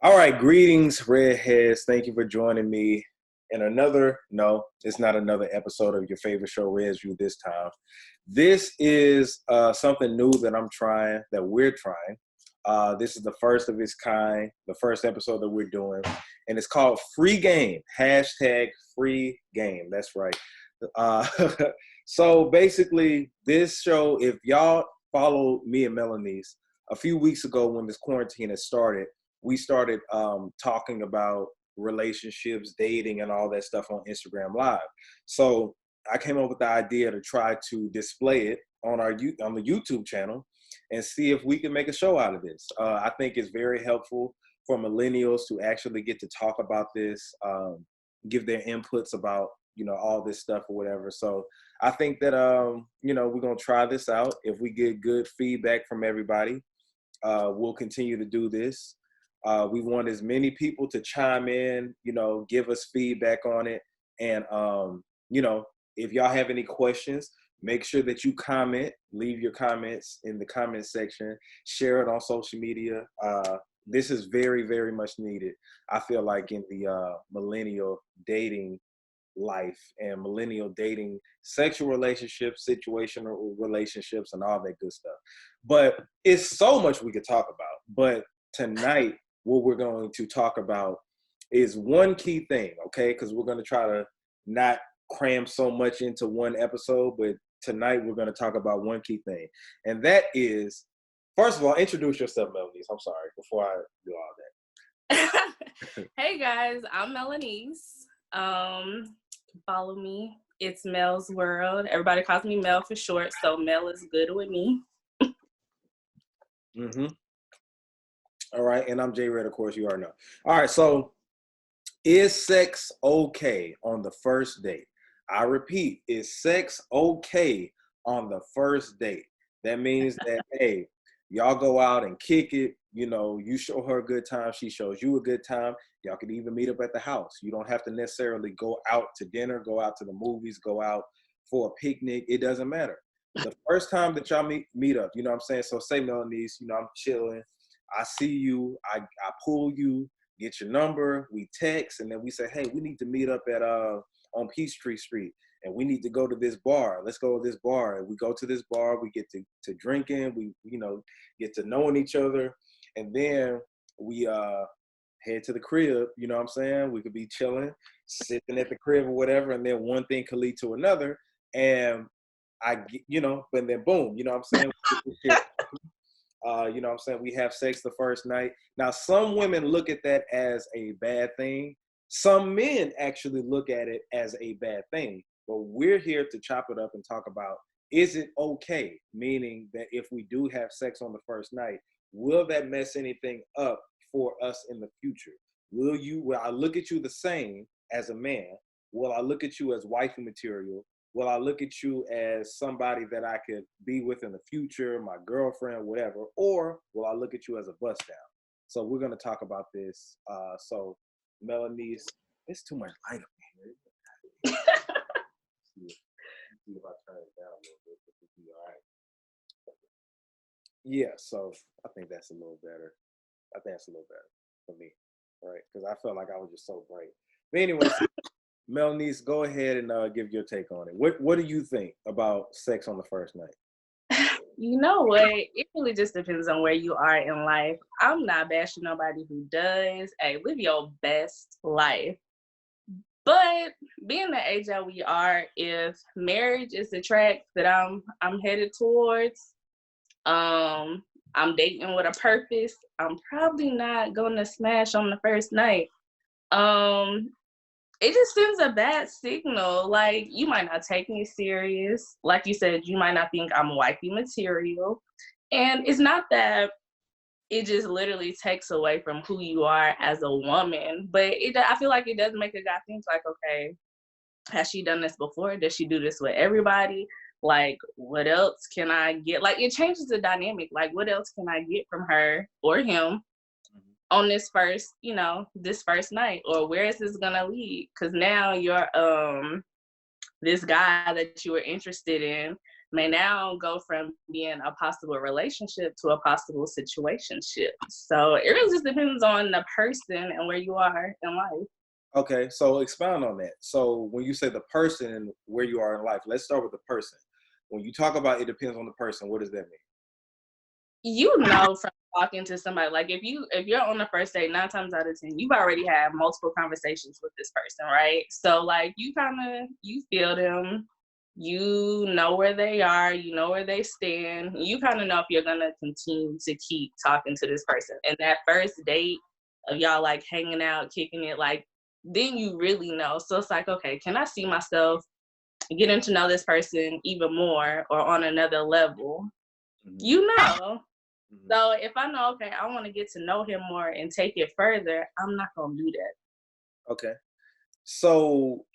All right, greetings, redheads. Thank you for joining me in no, it's not another episode of your favorite show, Red's View this time. This is something new that we're trying. This is the first of its kind, the first episode that we're doing, and it's called Free Game, hashtag Free Game. That's right. Uh, so basically, this show, if y'all follow me and Melanie's, a few weeks ago when this quarantine had started, we started talking about relationships, dating, and all that stuff on Instagram Live. So I came up with the idea to try to display it on on the YouTube channel and see if we can make a show out of this. I think it's very helpful for millennials to actually get to talk about this, give their inputs about all this stuff or whatever. So I think that we're gonna try this out. If we get good feedback from everybody, we'll continue to do this. We want as many people to chime in, give us feedback on it. And, if y'all have any questions, make sure that you comment, leave your comments in the comment section, share it on social media. This is very, very much needed. I feel like in the millennial dating life and millennial dating, sexual relationships, situational relationships, and all that good stuff. But it's so much we could talk about. But tonight, what we're going to talk about is one key thing, okay? Because we're going to try to not cram so much into one episode, but tonight we're going to talk about one key thing. And that is, first of all, introduce yourself, Melanie. I'm sorry, before I do all that. Hey guys, I'm Melanice. Follow me. It's Mel's World. Everybody calls me Mel for short, so Mel is good with me. Mm-hmm. All right, and I'm J Red, of course, you already know. All right, so is sex okay on the first date? I repeat, is sex okay on the first date? That means that, hey, y'all go out and kick it. You show her a good time. She shows you a good time. Y'all can even meet up at the house. You don't have to necessarily go out to dinner, go out to the movies, go out for a picnic. It doesn't matter. The first time that y'all meet up, you know what I'm saying? So say, Melanice, I'm chilling. I see you. I pull you, get your number. We text, and then we say, hey, we need to meet up at on Peachtree Street. And we need to go to this bar. Let's go to this bar. And we go to this bar. We get to drinking. We, get to knowing each other. And then we head to the crib. You know what I'm saying? We could be chilling, sitting at the crib or whatever. And then one thing could lead to another. And but then boom, you know what I'm saying? You know what I'm saying? We have sex the first night. Now, some women look at that as a bad thing. Some men actually look at it as a bad thing. But we're here to chop it up and talk about, is it okay? Meaning that if we do have sex on the first night, will that mess anything up for us in the future? Will I look at you the same as a man? Will I look at you as wifey material? Will I look at you as somebody that I could be with in the future, my girlfriend, whatever? Or will I look at you as a bust down? So we're going to talk about this. So Melanice, it's too much light up here. See if I turn it down a little bit, it will be all right. Yeah, so I think that's a little better. I think that's a little better for me, right? Because I felt like I was just so bright. But anyway, Melanice, go ahead and give your take on it. What do you think about sex on the first night? You know what? It really just depends on where you are in life. I'm not bashing nobody who does. Hey, live your best life. But being the age that we are, if marriage is the track that I'm headed towards, I'm dating with a purpose, I'm probably not gonna smash on the first night. It just sends a bad signal. Like, you might not take me serious. Like you said, you might not think I'm wifey material. And it's not that it just literally takes away from who you are as a woman, but I feel like it does make a guy think like, okay, has she done this before? Does she do this with everybody? Like, what else can I get? Like, it changes the dynamic. Like, what else can I get from her or him on this first night? Or where is this gonna lead? Because now you're this guy that you were interested in may now go from being a possible relationship to a possible situationship. So it really just depends on the person and where you are in life. Okay, so expound on that. So when you say the person and where you are in life, let's start with the person. When you talk about it depends on the person, what does that mean? You know from talking to somebody, like if you're on the first date, 9 times out of 10, you've already had multiple conversations with this person, right? So like you feel them, you know where they are, you know where they stand, you kind of know if you're gonna continue to keep talking to this person. And that first date of y'all like hanging out, kicking it, like then you really know. So it's like, okay, can I see myself getting to know this person even more or on another level? Mhm, You know. mhm. So if I know, okay, I want to get to know him more and take it further, I'm not gonna do that. Okay. So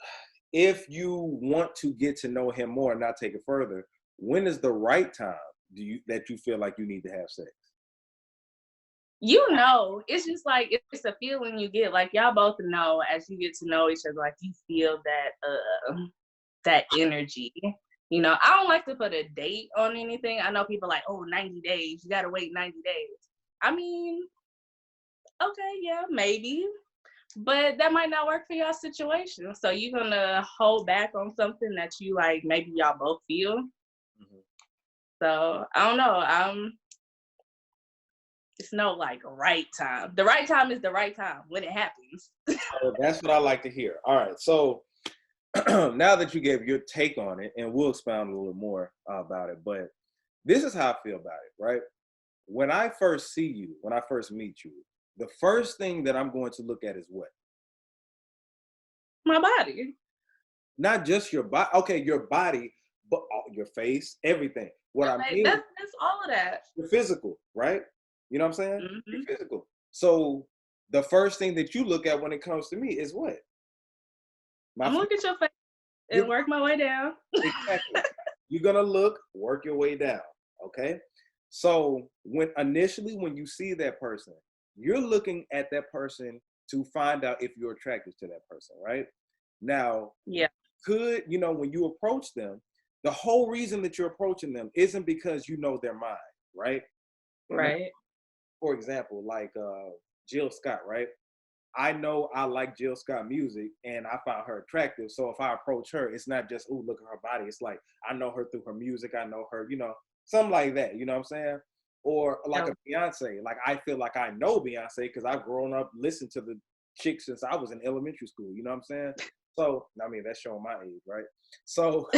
if you want to get to know him more and not take it further, when is the right time that you feel like you need to have sex? You know, it's just like it's a feeling you get. Like y'all both know as you get to know each other, like you feel that energy. You know, I don't like to put a date on anything. I know people are like, oh, 90 days, you gotta wait 90 days. I mean, okay, yeah, maybe. But that might not work for your situation. So you're gonna hold back on something that you like maybe y'all both feel. Mhm. So I don't know. It's no like right time. The right time is the right time when it happens. So that's what I like to hear. All right. So now that you gave your take on it, and we'll expound a little more about it, but this is how I feel about it, right? When I first see you, when I first meet you, the first thing that I'm going to look at is what? My body. Not just your body. Okay, your body, but your face, everything. What I Like, mean, that's all of that. your physical, right? You know what I'm saying? Your Hmm. physical. So the first thing that you look at when it comes to me is what? My I'm gonna physical. look at your face You're and work my way down. exactly. You're gonna look, work your way down. Okay. So when you see that person, you're looking at that person to find out if you're attracted to that person, right? Now, Yeah. when you approach them, the whole reason that you're approaching them isn't because you know their mind, right? Right. For example, like Jill Scott, right? I know I like Jill Scott music and I found her attractive. So if I approach her, it's not just, oh, look at her body. It's like, I know her through her music. I know her, something like that. You know what I'm saying? Or like No. a Beyonce. Like I feel like I know Beyonce because I've grown up listening to the chick since I was in elementary school. You know what I'm saying? So, I mean, that's showing my age, right? So,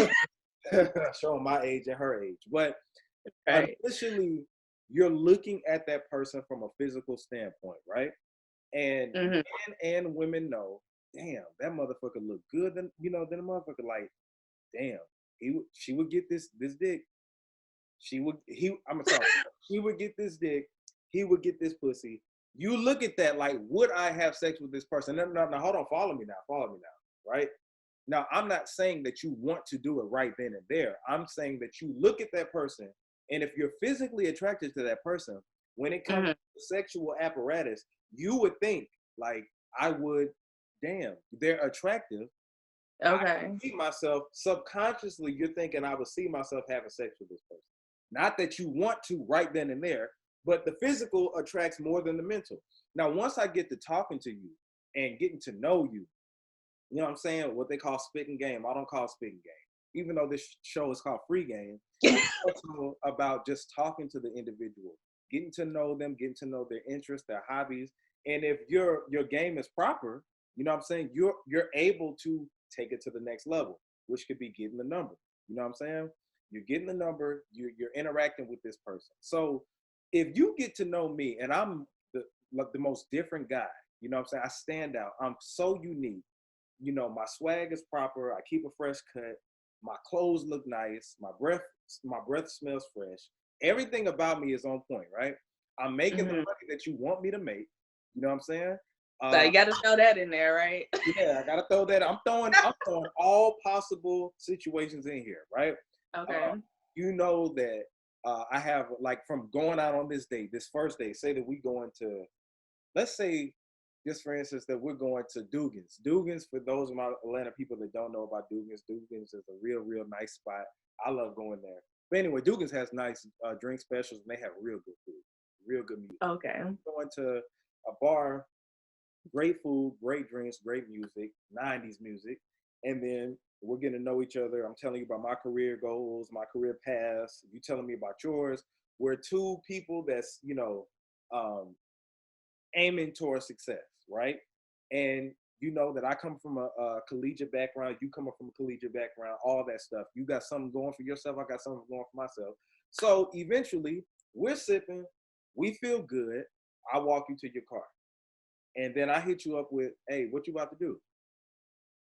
showing my age and her age. But Right. initially, you're looking at that person from a physical standpoint, right? And Hmm. men and women know, damn, that motherfucker look good. Then the motherfucker like, damn, she would get this dick. I'm sorry, she would get this dick. He would get this pussy. You look at that like, would I have sex with this person? No, no, no, hold on, follow me now, right? Now, I'm not saying that you want to do it right then and there. I'm saying that you look at that person, and if you're physically attracted to that person, when it comes Hmm. to sexual apparatus, you would think, like, I would, damn, they're attractive. I Okay. see myself subconsciously, you're thinking I would see myself having sex with this person. Not that you want to right then and there, but the physical attracts more than the mental. Now, once I get to talking to you and getting to know you, you know what I'm saying? What they call spitting game. I don't call spitting game. Even though this show is called Free Game, it's also about just talking to the individual, getting to know them, getting to know their interests, their hobbies. And if your game is proper, you know what I'm saying, you're able to take it to the next level, which could be getting the number. You know what I'm saying? You're getting the number, you're interacting with this person. So if you get to know me and I'm like the most different guy, you know what I'm saying? I stand out. I'm so unique. My swag is proper. I keep a fresh cut. My clothes look nice. My breath smells fresh. Everything about me is on point, right? I'm making the Hmm. money that you want me to make. You know what I'm saying? So Uh, you got to throw that in there, right? yeah, I gotta throw that. I'm throwing all possible situations in here, right? Okay. Uh, you know that I have like from going out on this date, this first date. Say that we going to, let's say, just for instance, that we're going to Dugan's. Dugan's, for those of my Atlanta people that don't know about Dugan's, Dugan's is a real, real nice spot. I love going there. But anyway, Dugan's has nice drink specials, and they have real good food, real good music. Okay. Going to a bar, great food, great drinks, great music, 90s music. And then we're getting to know each other. I'm telling you about my career goals, my career paths. You telling me about yours. We're two people that's, um, aiming towards success, right? And you know that I come from a collegiate background, you come from a collegiate background, all that stuff. You got something going for yourself, I got something going for myself. So eventually, we're sipping, we feel good. I walk you to your car, and then I hit you up with, "Hey, what you about to do?"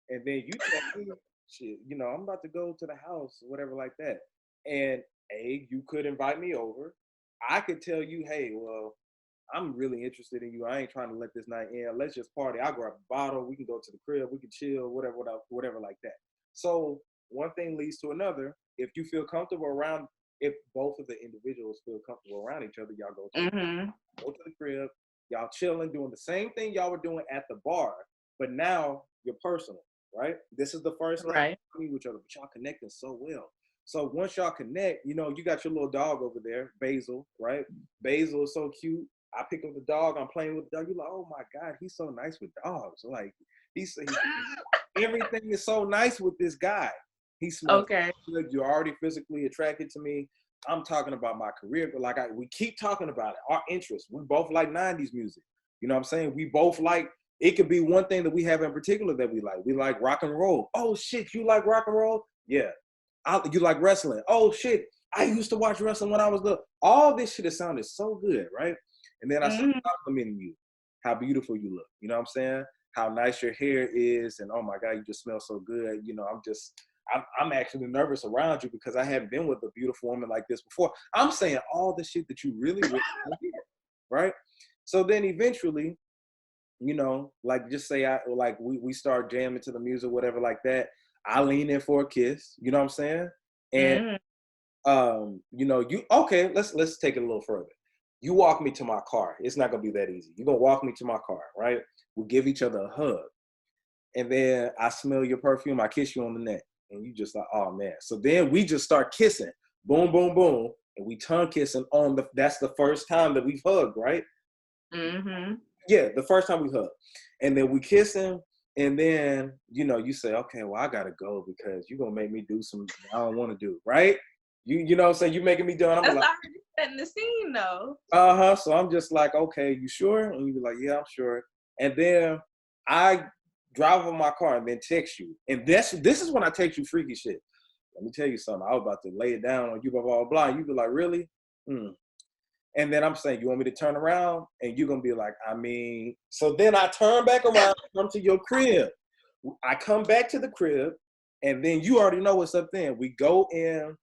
And then you tell me, "Shit, I'm about to go to the house, whatever like that." And you could invite me over. I could tell you, "Hey, well, I'm really interested in you. I ain't trying to let this night end. Let's just party. I'll grab a bottle. We can go to the crib. We can chill, whatever like that." So one thing leads to another. If you feel comfortable around, if both of the individuals feel comfortable around each other, y'all Mm-hmm. go to the crib. Y'all chilling, doing the same thing y'all were doing at the bar, but now you're personal, right? This is the first night Right. with each other, but y'all connecting so well. So once y'all connect, you got your little dog over there, Basil, right? Basil is so cute. I pick up the dog. I'm playing with the dog. You're like, "Oh my God, he's so nice with dogs." Like everything is so nice with this guy. He smells Okay. good. You're already physically attracted to me. I'm talking about my career, but we keep talking about it. Our interests. We both like 90s music. You know what I'm saying? We both like, it could be one thing that we have in particular that we like. We like rock and roll. "Oh shit, you like rock and roll?" Yeah. You like wrestling? "Oh shit, I used to watch wrestling when I was little." All this shit has sounded so good, right? And then I start Mm-hmm. complimenting you, how beautiful you look. You know what I'm saying? How nice your hair is, and oh my God, you just smell so good. I'm actually nervous around you because I haven't been with a beautiful woman like this before. I'm saying all the shit that you really want to hear, right? So then eventually, like just say we start jamming to the music, whatever like that. I lean in for a kiss. You know what I'm saying? And Mm-hmm. you okay, let's take it a little further. You walk me to my car. It's not gonna be that easy. You're gonna walk me to my car, right? We give each other a hug. And then I smell your perfume, I kiss you on the neck. And you just like, "Oh man." So then we just start kissing. Boom, boom, boom. And we tongue kissing that's the first time that we've hugged, right? Mm-hmm. Yeah, the first time we hugged. And then we kissing, and then you say, "Okay, well, I gotta go because you're gonna make me do something I don't want to do," right? You know what I'm saying? You making me do it. I'm That's like, already setting the scene, though. "Uh-huh." So I'm just like, "Okay, you sure?" And you be like, "Yeah, I'm sure." And then I drive in my car and then text you. And this is when I text you freaky shit. "Let me tell you something. I was about to lay it down on you, blah, blah, blah." You be like, "Really?" Hmm. And then I'm saying, "You want me to turn around?" And you're gonna be like, "I mean," so then I turn back around and come to your crib. I come back to the crib, and then you already know what's up then. We go in,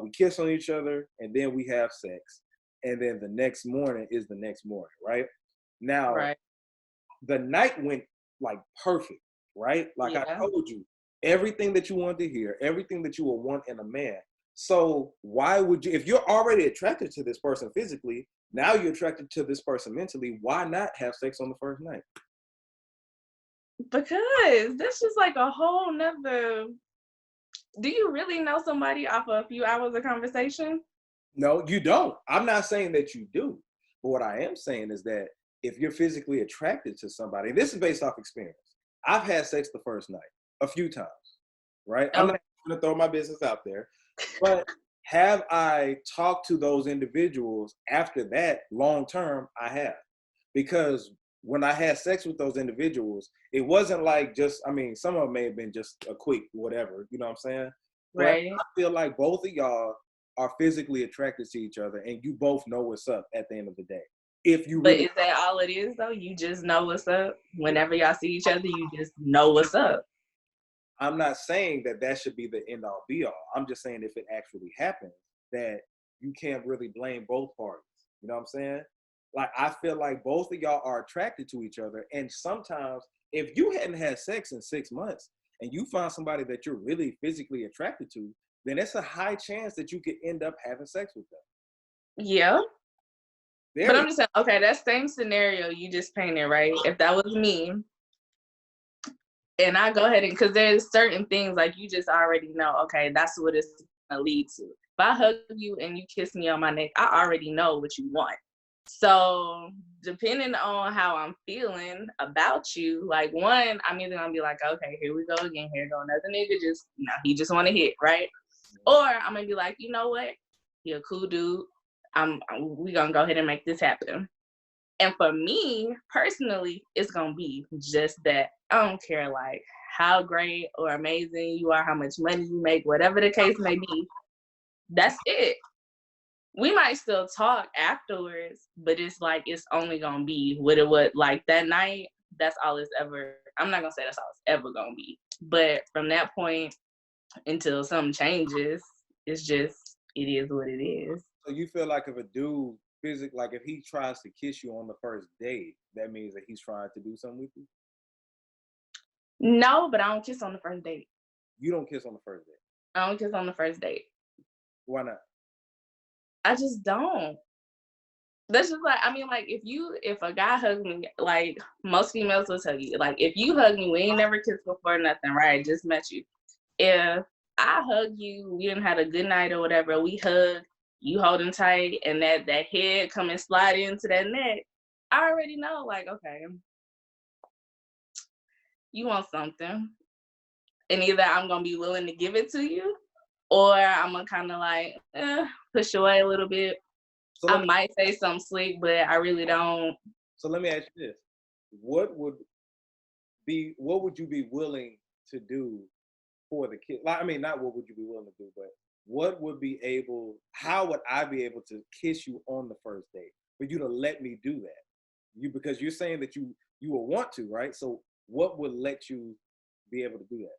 we kiss on each other, and then we have sex. And then the next morning is the next morning, right? Now, Right. the night went like perfect, right? Like I Yeah. told you, everything that you wanted to hear, everything that you would want in a man. So why would you, if you're already attracted to this person physically, now you're attracted to this person mentally, why not have sex on the first night? Because that's just like a whole nother. Do you really know somebody off of a few hours of conversation? No, you don't. I'm not saying that you do. But what I am saying is that if you're physically attracted to somebody, and this is based off experience. I've had sex the first night a few times, right? I'm not Okay. going to throw my business out there, but have I talked to those individuals after that long term? I have. Because when I had sex with those individuals, it wasn't like just, I mean, some of them may have been just a quick whatever, you know what I'm saying? But Right. I feel like both of y'all are physically attracted to each other and you both know what's up at the end of the day. If you But really, is that all it is though? You just know what's up. Whenever y'all see each other, you just know what's up. I'm not saying that that should be the end all be all. I'm just saying if it actually happens, that you can't really blame both parties. You know what I'm saying? Like, I feel like both of y'all are attracted to each other. And sometimes, if you hadn't had sex in 6 months and you find somebody that you're really physically attracted to, then it's a high chance that you could end up having sex with them. Yeah. But Very. I'm just saying, okay, that same scenario you just painted, right? If that was me, and I go ahead and because there's certain things like you just already know, okay, that's what it's to lead to. If I hug you and you kiss me on my neck, I already know what you want. So depending on how I'm feeling about you, like one, I'm either gonna be like, okay, here we go again, here go another nigga, just he just wanna hit, right? Or I'm gonna be like, you know what? He a cool dude. We gonna go ahead and make this happen. And for me personally, it's gonna be just that. I don't care like how great or amazing you are, how much money you make, whatever the case may be. That's it. We might still talk afterwards, but it's like it's only gonna be what it was like that night. That's all it's ever. I'm not gonna say that's all it's ever gonna be, but from that point until something changes, it's just it is what it is. So you feel like if a dude like if he tries to kiss you on the first date, that means that he's trying to do something with you? No, but I don't kiss on the first date. You don't kiss on the first date? I don't kiss on the first date. Why not? I just don't. That's just like, I mean, like if a guy hugs me, like most females will tell you, like if you hug me, we ain't never kissed before, nothing, right? Just met you. If I hug you, we didn't have a good night or whatever, we hug, you holding tight, and that head come and slide into that neck, I already know, like, okay, you want something. And either I'm gonna be willing to give it to you, or I'm gonna kind of like push away a little bit. So I might say something slick, but I really don't. So let me ask you this: what would you be willing to do for the kid? I mean, not what would you be willing to do, but how would I be able to kiss you on the first date for you to let me do that? Because you're saying that you will want to, right? So what would let you be able to do that?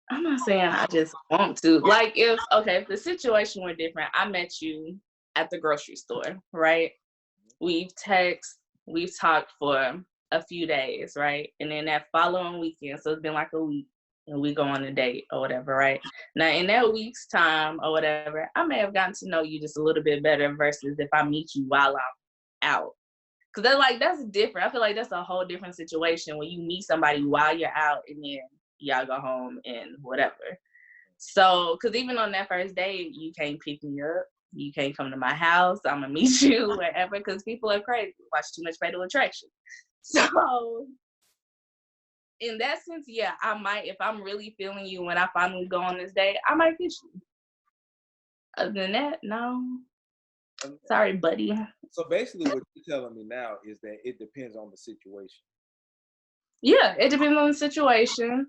I'm not saying I just want to. Like if the situation were different, I met you at the grocery store, right? We've talked for a few days, right? And then that following weekend, so it's been like a week, and we go on a date or whatever, right? Now in that week's time or whatever, I may have gotten to know you just a little bit better versus if I meet you while I'm out. Cause that's different. I feel like that's a whole different situation when you meet somebody while you're out and then y'all go home and whatever. So, cause even on that first date, you can't pick me up. You can't come to my house. I'm gonna meet you wherever, cause people are crazy. Watch too much Fatal Attraction. So, in that sense, yeah, I might, if I'm really feeling you when I finally go on this date, I might kiss you. Other than that, no. Sorry, buddy. So basically what you're telling me now is that it depends on the situation. Yeah, it depends on the situation.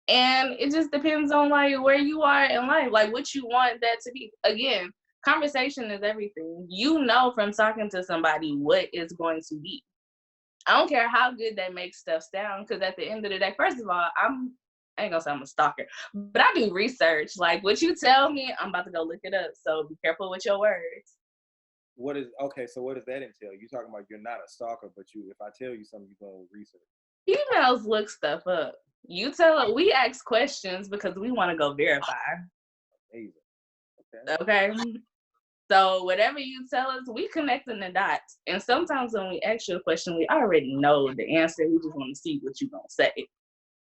And it just depends on like where you are in life, like what you want that to be. Again, conversation is everything. You know from talking to somebody what it's going to be. I don't care how good they make stuff sound, because at the end of the day, first of all, I ain't gonna say I'm a stalker, but I do research. Like what you tell me, I'm about to go look it up. So be careful with your words. So what does that entail? You talking about you're not a stalker, but if I tell you something, you're going to research. Females look stuff up. You tell her, we ask questions because we want to go verify. Amazing. Okay. So whatever you tell us, we connecting the dots. And sometimes when we ask you a question, we already know the answer. We just want to see what you're gonna say.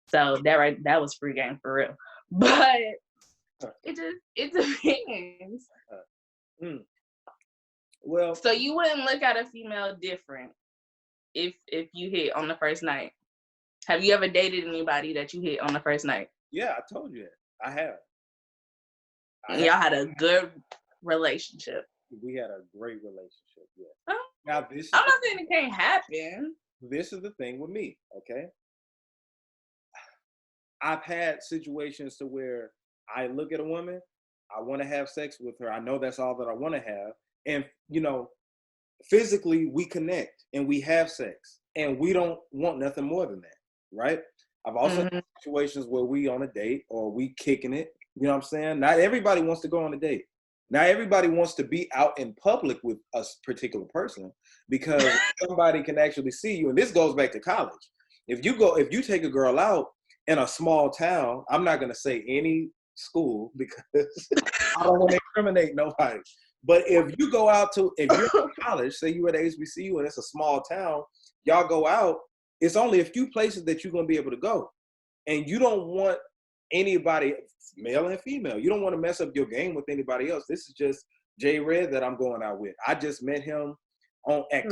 So that was free game for real. But it depends. Well, so you wouldn't look at a female different if you hit on the first night. Have you ever dated anybody that you hit on the first night? Yeah, I told you that. I have. Y'all had a good relationship. We had a great relationship, yeah. Now, I'm not saying it can't happen. This is the thing with me, okay? I've had situations to where I look at a woman, I want to have sex with her. I know that's all that I want to have. And, physically we connect and we have sex and we don't want nothing more than that, right? I've also had situations where we on a date or we kicking it, you know what I'm saying? Not everybody wants to go on a date. Not everybody wants to be out in public with a particular person because somebody can actually see you. And this goes back to college. If you take a girl out in a small town, I'm not going to say any school because I don't want to incriminate nobody. But if you're in college, say you're at HBCU and it's a small town, y'all go out, it's only a few places that you're going to be able to go. And you don't want anybody, male and female. You don't want to mess up your game with anybody else. This is just J Red that I'm going out with. I just met him at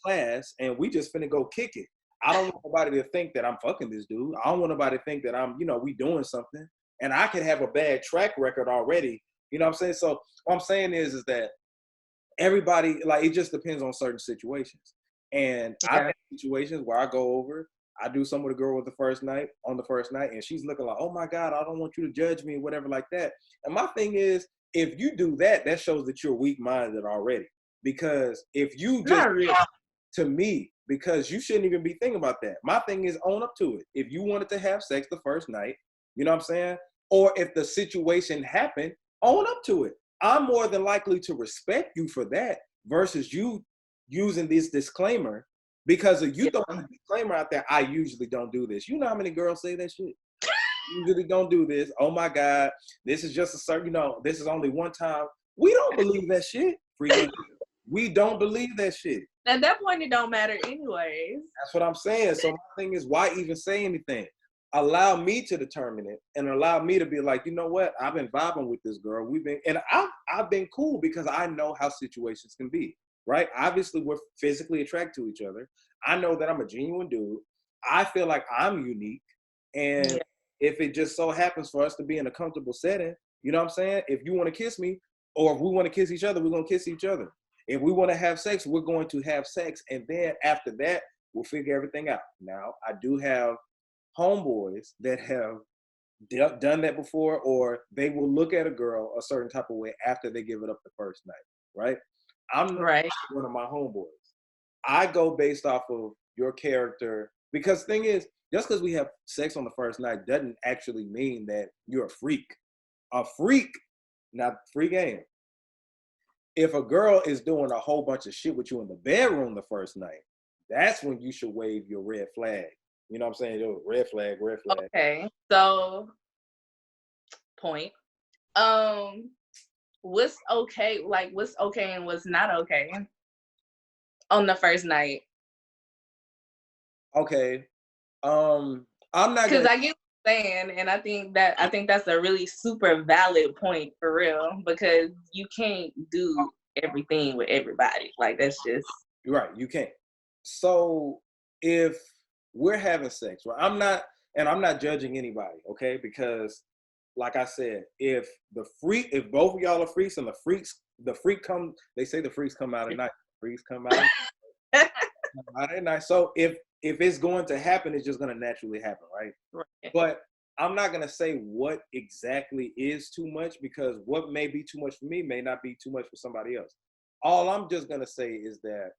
class, and we just finna go kick it. I don't want nobody to think that I'm fucking this dude. I don't want nobody to think that I'm, we doing something. And I can have a bad track record already. You know what I'm saying? So what I'm saying is that everybody, like, it just depends on certain situations. And I've had situations where I go over, I do some with a girl on the first night, and she's looking like, oh my God, I don't want you to judge me, whatever like that. And my thing is, if you do that, that shows that you're weak-minded already. Because if you just, not really. to me, because you shouldn't even be thinking about that. My thing is, own up to it. If you wanted to have sex the first night, you know what I'm saying? Or if the situation happened, own up to it. I'm more than likely to respect you for that versus you using this disclaimer, because if you throwing a disclaimer out there, I usually don't do this. You know how many girls say that shit? Usually don't do this. Oh my God, this is just a certain, this is only one time. We don't believe that shit. We don't believe that shit. At that point, it don't matter anyways. That's what I'm saying. So my thing is, why even say anything? Allow me to determine it, and allow me to be like, you know what? I've been vibing with this girl. I've been cool because I know how situations can be, right? Obviously, we're physically attracted to each other. I know that I'm a genuine dude. I feel like I'm unique. And if it just so happens for us to be in a comfortable setting, you know what I'm saying? If you want to kiss me, or if we want to kiss each other, we're going to kiss each other. If we want to have sex, we're going to have sex. And then after that, we'll figure everything out. Now, I do have homeboys that have done that before, or they will look at a girl a certain type of way after they give it up the first night, right? I'm not one of my homeboys. I go based off of your character, because thing is, just because we have sex on the first night doesn't actually mean that you're a freak. A freak, not free game. If a girl is doing a whole bunch of shit with you in the bedroom the first night, that's when you should wave your red flag. You know what I'm saying? Yo, red flag, red flag. Okay, so point. What's okay? Like, what's okay and what's not okay on the first night? Okay. I'm not, because I get what you're saying, and I think that's a really super valid point for real, because you can't do everything with everybody. Like, that's just right. You can't. So if we're having sex, right? I'm not judging anybody, okay? Because like I said, if both of y'all are freaks and they say the freaks come out at night. Freaks come out at night. So if it's going to happen, it's just going to naturally happen, right? But I'm not going to say what exactly is too much, because what may be too much for me may not be too much for somebody else. All I'm just going to say is that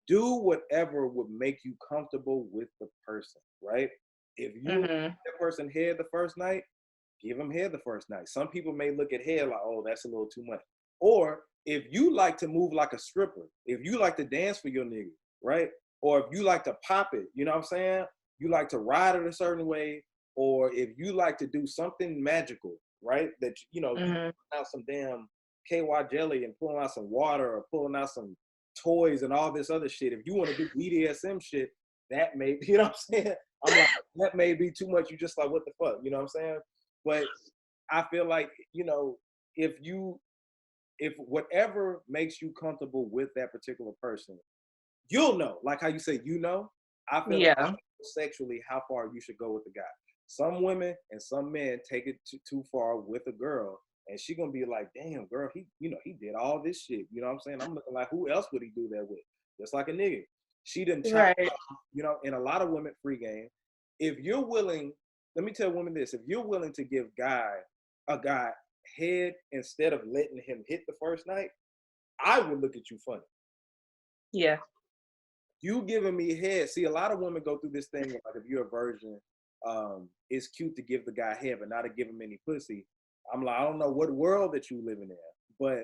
do whatever would make you comfortable with the person, right? If you give that person head the first night, give them head the first night. Some people may look at head like, oh, that's a little too much. Or if you like to move like a stripper, if you like to dance for your nigga, right? Or if you like to pop it, you know what I'm saying? You like to ride it a certain way, or if you like to do something magical, right? That, you pulling out some damn KY jelly and pulling out some water, or pulling out some toys and all this other shit. If you want to do BDSM shit, that may, you know what I'm saying? I'm like, that may be too much. You just like, what the fuck? You know what I'm saying? But I feel like, if whatever makes you comfortable with that particular person, you'll know. Like how you say, I feel like sexually how far you should go with the guy. Some women and some men take it too far with a girl, and she gonna be like, damn, girl, he did all this shit. You know what I'm saying? I'm looking like, who else would he do that with? Just like a nigga. She didn't chop, and a lot of women, free game. If you're willing, let me tell women this, if you're willing to give a guy head instead of letting him hit the first night, I would look at you funny. Yeah. You giving me head. See, a lot of women go through this thing like, if you're a virgin, it's cute to give the guy head, but not to give him any pussy. I'm like, I don't know what world that you living in, but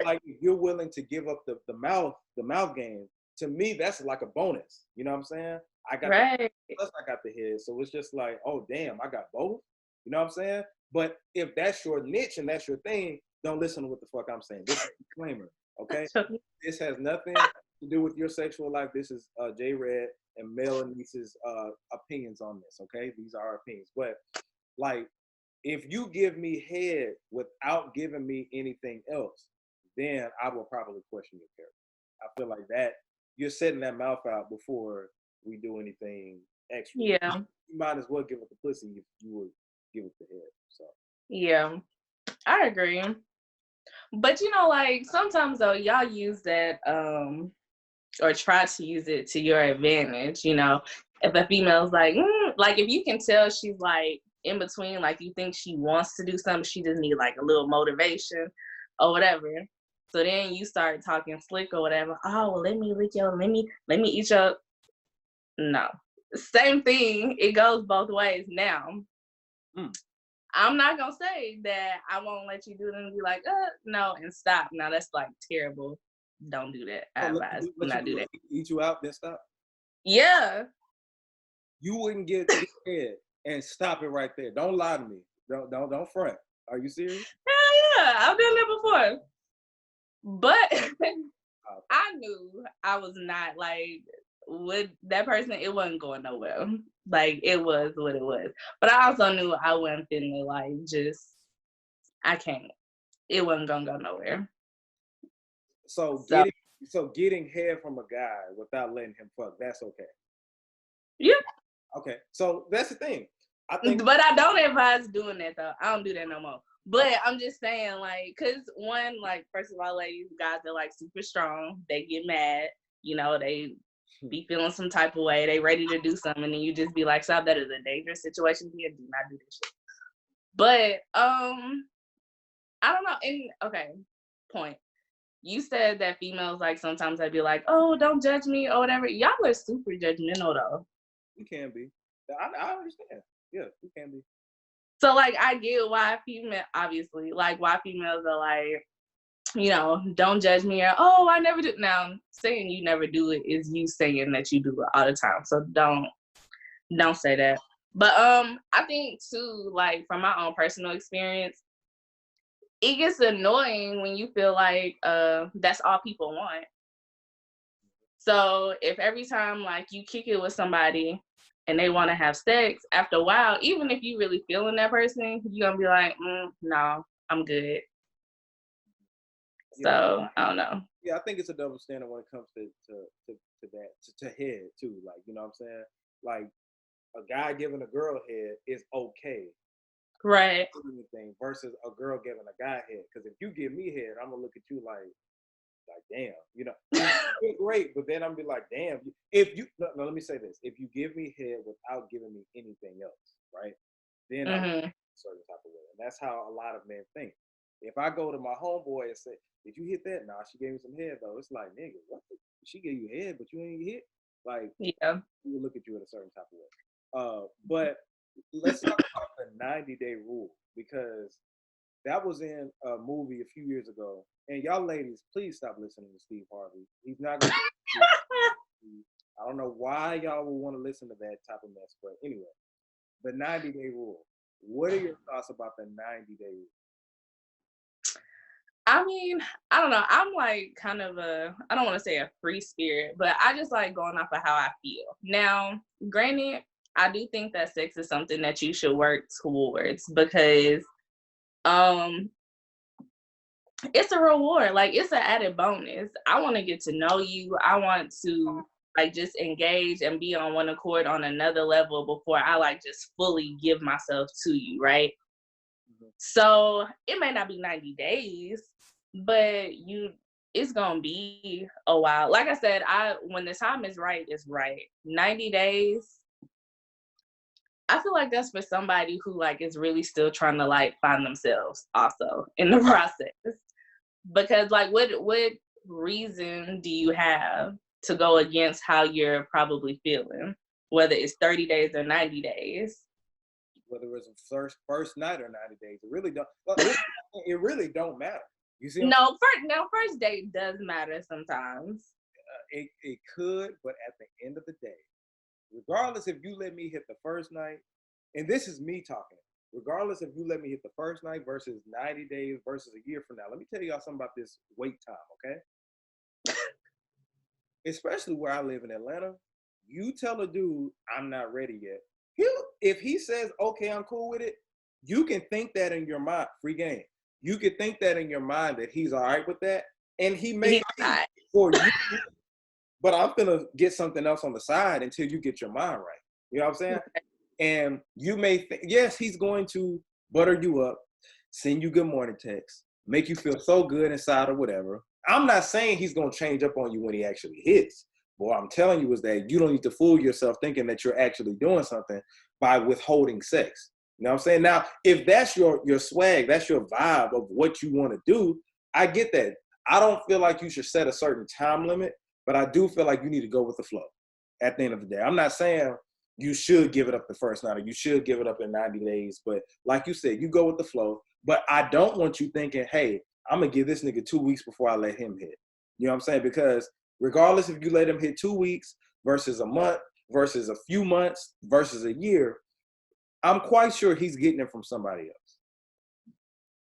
like, if you're willing to give up the mouth game, to me, that's like a bonus. You know what I'm saying? I got plus I got the head, so it's just like, oh damn, I got both. You know what I'm saying? But if that's your niche and that's your thing, don't listen to what the fuck I'm saying. This is a disclaimer, okay? This has nothing to do with your sexual life. This is J Red and Mel and Niece's opinions on this, okay? These are our opinions. But Like, if you give me head without giving me anything else, then I will probably question your character. I feel like that you're setting that mouth out before we do anything extra. Yeah. You might as well give it the pussy if you would give it the head. So Yeah. I agree. But like sometimes though, y'all use that or try to use it to your advantage, If a female's like if you can tell she's like in between, like you think she wants to do something, she just need like a little motivation or whatever. So then you start talking slick or whatever. Oh, well, let me lick your, let me eat your. No, same thing. It goes both ways. Now, I'm not gonna say that I won't let you do it and be like, no, and stop. Now that's like terrible. Don't do that. I advise not do that. Eat you out, then stop. Yeah. You wouldn't get head and stop it right there. Don't lie to me. Don't front. Are you serious? Hell yeah, I've done that before. But I knew I was not like with that person. It wasn't going nowhere. Like it was what it was. But I also knew I wasn't finna like just. I can't. It wasn't gonna go nowhere. So getting head from a guy without letting him fuck, that's okay. Yeah. Okay. So that's the thing. I think. But I don't advise doing that though. I don't do that no more. But I'm just saying, like, cause one, like, first of all, ladies, guys, they're like super strong. They get mad, they be feeling some type of way. They ready to do something, and you just be like, "Stop! That is a dangerous situation here. Do not do this shit." But I don't know. And okay, point. You said that females like sometimes they'd be like, "Oh, don't judge me" or whatever. Y'all are super judgmental though. You can be. I understand. Yeah, you can be. So like I get why obviously, like why females are like, don't judge me or I never do. Now saying you never do it is you saying that you do it all the time. So don't say that. But I think too, like from my own personal experience, it gets annoying when you feel like that's all people want. So if every time like you kick it with somebody and they want to have sex, after a while, even if you really feeling that person, you're gonna be like, no, I'm good. So I don't know. Yeah, I think it's a double standard when it comes to that to head too. Like, you know what I'm saying? Like a guy giving a girl head is okay. Right. Anything versus a girl giving a guy head. Because if you give me head, I'm gonna look at you like damn, you're great, but then I'm be like, damn, if you no, let me say this. If you give me head without giving me anything else, right? Then I'm a certain type of way. And that's how a lot of men think. If I go to my homeboy and say, did you hit that? Nah, she gave me some head though. It's like, nigga, what? She gave you head, but you ain't hit? Like, yeah. We will look at you in a certain type of way. But let's talk about the 90-day rule, because that was in a movie a few years ago. And y'all ladies, please stop listening to Steve Harvey. He's not going to. I don't know why y'all would want to listen to that type of mess. But anyway, the 90-day rule. What are your thoughts about the 90-day rule? I mean, I don't know. I'm like kind of I don't want to say a free spirit, but I just like going off of how I feel. Now, granted, I do think that sex is something that you should work towards because it's a reward. Like it's an added bonus. I want to get to know you. I want to like just engage and be on one accord on another level before I like just fully give myself to you, right? So it may not be 90 days, but it's gonna be a while. Like I said, when the time is right, it's right. 90 days, I feel like that's for somebody who like is really still trying to like find themselves also in the process. Because like what reason do you have to go against how you're probably feeling, whether it's 30 days or 90 days? Whether it's a first night or 90 days, it really don't. It really don't matter. You see? First date does matter sometimes. It could, but at the end of the day, regardless if you let me hit the first night, and this is me talking, regardless if you let me hit the first night versus 90 days versus a year from now, let me tell y'all something about this wait time, okay? Especially where I live in Atlanta, you tell a dude I'm not ready yet. If he says, okay, I'm cool with it, You can think that in your mind, free game. You can think that in your mind that he's all right with that, and he may He's be not. for you, but I'm gonna get something else on the side until you get your mind right. You know what I'm saying? And you may think, yes, he's going to butter you up, send you good morning texts, make you feel so good inside or whatever. I'm not saying he's going to change up on you when he actually hits. What I'm telling you is that you don't need to fool yourself thinking that you're actually doing something by withholding sex. You know what I'm saying? Now, if that's your swag, that's your vibe of what you want to do, I get that. I don't feel like you should set a certain time limit, but I do feel like you need to go with the flow at the end of the day. I'm not saying you should give it up the first night or you should give it up in 90 days. But like you said, you go with the flow. But I don't want you thinking, hey, I'm going to give this nigga 2 weeks before I let him hit. You know what I'm saying? Because regardless if you let him hit 2 weeks versus a month versus a few months versus a year, I'm quite sure he's getting it from somebody else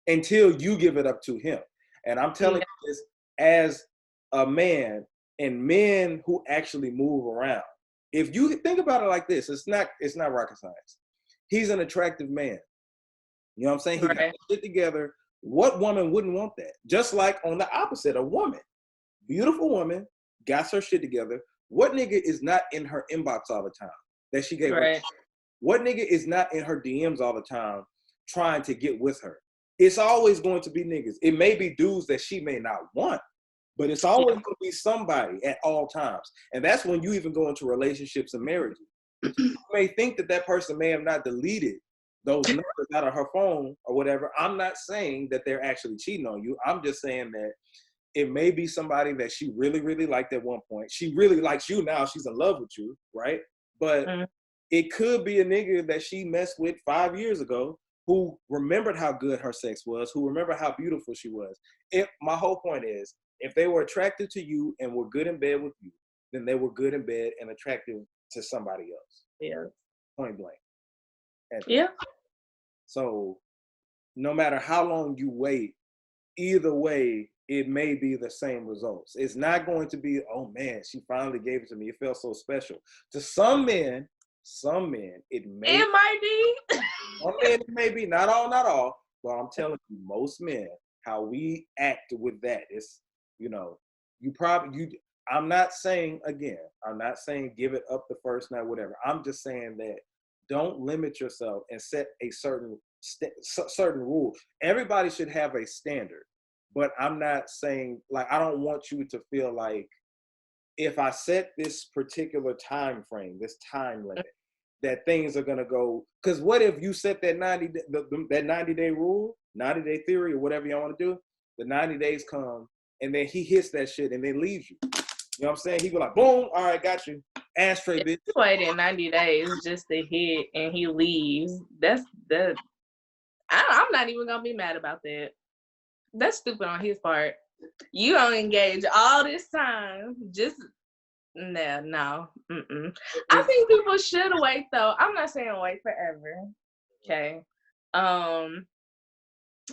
until you give it up to him. And I'm telling you this as a man and men who actually move around. If you think about it like this, it's not rocket science. He's an attractive man. You know what I'm saying? He got shit together. What woman wouldn't want that? Just like on the opposite, a woman, beautiful woman, got her shit together. What nigga is not in her inbox all the time that she gave her? What nigga is not in her DMs all the time trying to get with her? It's always going to be niggas. It may be dudes that she may not want, but it's always going to be somebody at all times. And that's when you even go into relationships and marriages. You may think that that person may have not deleted those numbers out of her phone or whatever. I'm not saying that they're actually cheating on you. I'm just saying that it may be somebody that she really, really liked at one point. She really likes you now. She's in love with you, right? But it could be a nigga that she messed with 5 years ago who remembered how good her sex was, who remembered how beautiful she was. My whole point is, if they were attracted to you and were good in bed with you, then they were good in bed and attractive to somebody else. Yeah. Point blank. Yeah. So no matter how long you wait, either way, it may be the same results. It's not going to be, oh man, she finally gave it to me. It felt so special. To some men, it might be. Some men, it may be. Not all. But I'm telling you, most men, how we act with that is, I'm not saying give it up the first night, whatever. I'm just saying that don't limit yourself and set a certain rule. Everybody should have a standard, but I'm not saying, like, I don't want you to feel like if I set this particular time frame, this time limit, that things are gonna go. Because what if you set that 90-day rule, 90-day theory, or whatever y'all want to do? The 90 days come, and then he hits that shit, and then leaves you. You know what I'm saying? He go like, boom, all right, got you. Ashtray, bitch. He waited 90 days just to hit, and he leaves. I'm not even gonna be mad about that. That's stupid on his part. You don't engage all this time. Just no. I think people should wait though. I'm not saying wait forever. Okay. I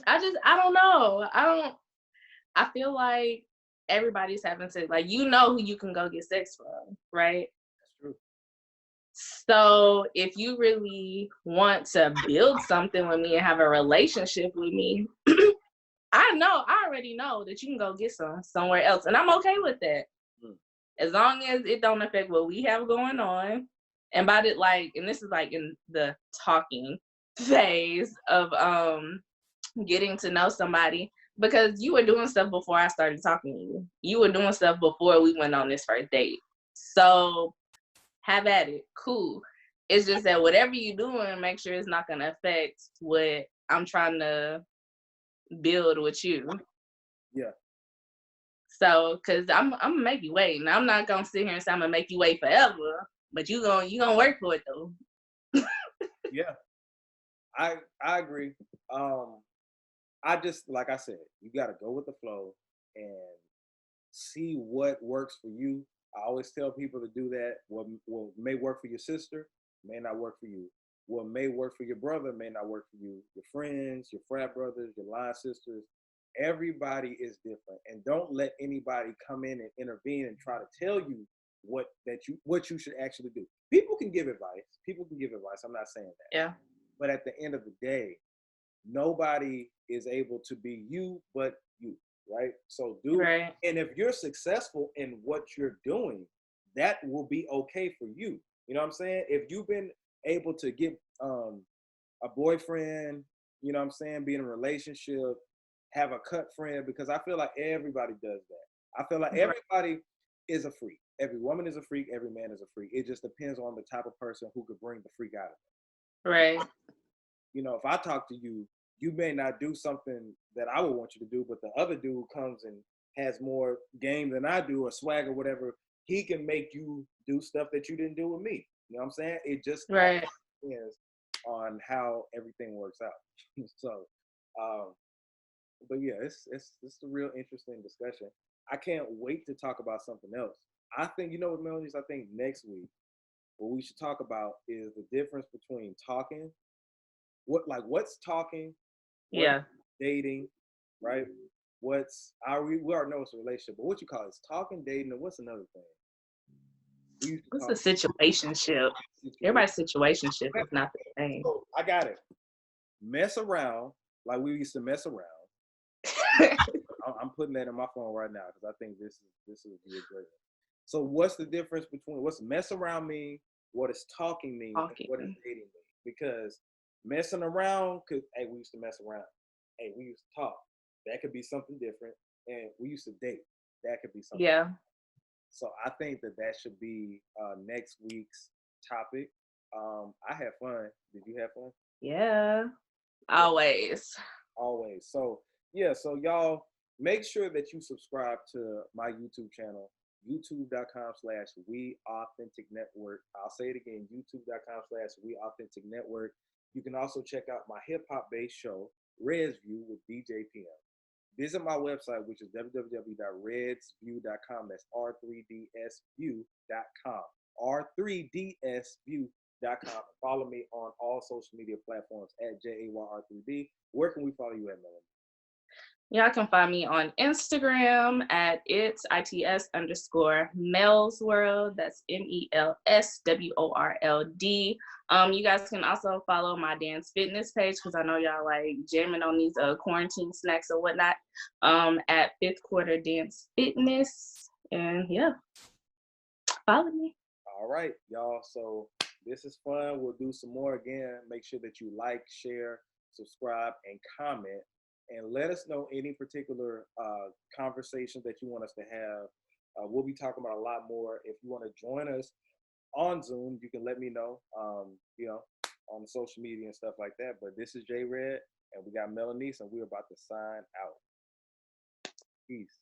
don't know. I feel like everybody's having sex. Like, you know who you can go get sex from, right? That's true. So if you really want to build something with me and have a relationship with me, I already know that you can go get somewhere else. And I'm okay with that. As long as it don't affect what we have going on. And by it, like, and this is like in the talking phase of getting to know somebody, because you were doing stuff before I started talking to you. You were doing stuff before we went on this first date. So have at it. Cool. It's just that whatever you're doing, make sure it's not gonna affect what I'm trying to build with you. Yeah. So, cause I'm gonna make you wait, and I'm not gonna sit here and say I'm gonna make you wait forever. But you gonna work for it though. Yeah, I agree. I just, like I said, you gotta go with the flow and see what works for you. I always tell people to do that. What may work for your sister may not work for you. What may work for your brother may not work for you. Your friends, your frat brothers, your line sisters. Everybody is different, and don't let anybody come in and intervene and try to tell you what you should actually do. People can give advice. I'm not saying that. Yeah. But at the end of the day, nobody is able to be you but you, right? So do, Right. and if you're successful in what you're doing, that will be okay for you. You know what I'm saying? If you've been able to get a boyfriend, you know what I'm saying, be in a relationship, have a cut friend, because I feel like everybody does that. I feel like Right. everybody is a freak. Every woman is a freak, every man is a freak. It just depends on the type of person who could bring the freak out of Right. them. You know, if I talk to you, you may not do something that I would want you to do, but the other dude comes and has more game than I do, or swag or whatever. He can make you do stuff that you didn't do with me. You know what I'm saying? It just all Right. depends on how everything works out. So, um, but yeah, it's a real interesting discussion. I can't wait to talk about something else. I think, you know what, Melodies, I think next week what we should talk about is the difference between talking, what's talking, what's Yeah. dating, right? What's we already know it's a relationship, but what you call it? It's talking, dating, and what's another thing? We used to What's call a situationship? it situation. Everybody's situationship is not the same. So I got it. Mess around like we used to mess around. I'm putting that in my phone right now because I think this is be a great one. So what's the difference between what's mess around mean, what is talking mean, and what is Talking. dating mean? Because messing around could, hey, we used to mess around. Hey, we used to talk. That could be something different. And we used to date. That could be something. Yeah. So I think that should be next week's topic. I had fun. Did you have fun? Yeah. Yeah, Always. always. So yeah, so y'all make sure that you subscribe to my YouTube channel, youtube.com/We Authentic Network. I'll say it again, youtube.com/We Authentic Network. You can also check out my hip hop based show, Reds View with DJ PM. Visit my website, which is www.redsview.com. That's R3DSview.com. R3DSview.com. Follow me on all social media platforms at JAYR3D. Where can we follow you at, Melanie? Y'all can find me on Instagram at its_Mel's World. That's MELSWORLD. You guys can also follow my dance fitness page because I know y'all like jamming on these quarantine snacks or whatnot. At Fifth Quarter Dance Fitness. And yeah, follow me. All right, y'all. So this is fun. We'll do some more again. Make sure that you like, share, subscribe, and comment. And let us know any particular conversations that you want us to have. We'll be talking about a lot more. If you want to join us on Zoom, you can let me know, on social media and stuff like that. But this is J Red, and we got Melanie, and we're about to sign out. Peace.